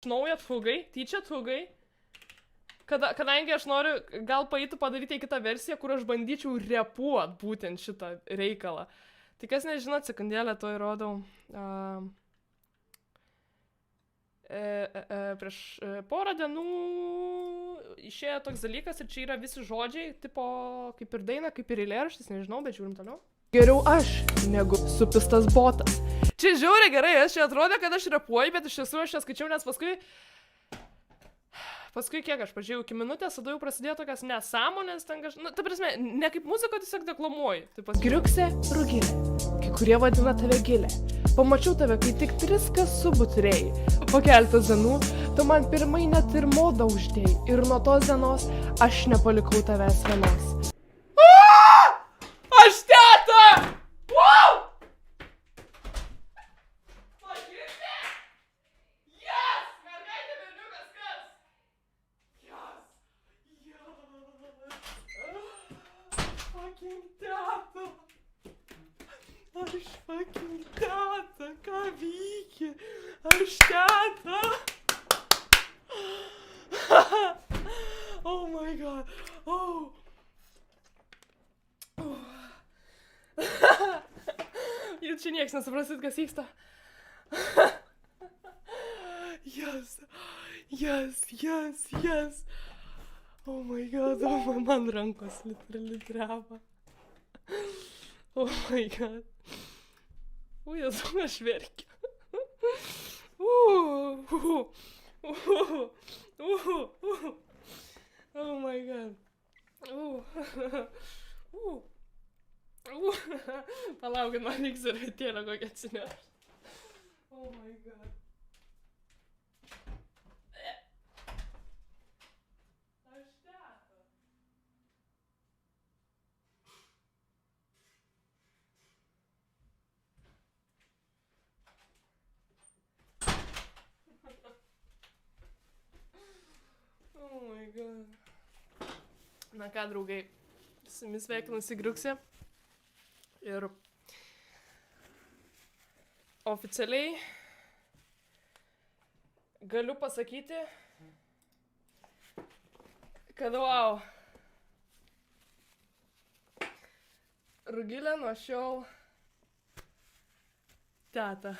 Naują atfugai, tyčia atfugai. Kadangi aš noriu gal padaryti kitą versiją, kur aš bandyčiau repuot būtent šitą reikalą. Tai kas nežinot, sekundėlę to įrodau. Prieš porą dienų išėjo toks dalykas ir čia yra visi žodžiai, tipo kaip ir daina, kaip ir eilėraštis, nežinau, bet žiūrim toliau. Geriau aš, negu supistas botas. Čia žiauriai gerai, aš čia atrodė, kad aš repuoju, bet iš tiesų aš čia skaičiau, nes paskui kiek aš pažiūrėjau iki minutės, tada jau prasidėjo tokias nesąmonės, ten kažkas, nu, ta prasme, ne kaip muzika, tiesiog deklamuoji. Griuksė Rugilė, kai kurie vadina tave Gilė. Pamačiau tave, kai tik 3 kasubų turėjai. Po keletos dienų tu man pirmai net ir modą uždėjai. Ir nuo tos dienos aš nepalikau tavęs vienos. Aš teta! Wow! Yes! Mergaitė, berniukas, kas? Fucking teta! Aš fucking teta, ką vyki? Aš teta! Oh my god! Oh! Jūs čia nieks nesuprasit, kas vyksta. Yes! Yes, yes, yes! Oh my god, man rankos literally dreba. Oh my god. Jezu, aš verkiu. Oh my god. Palaukit, man reiks servetėlę kokią atsinešt. Oh my god. Aš teta. Oh my god. Na ką, draugai, su jumis sveikinasi Griuksė. Ir oficialiai galiu pasakyti, kad wow, Rugilė nuo šiol teta.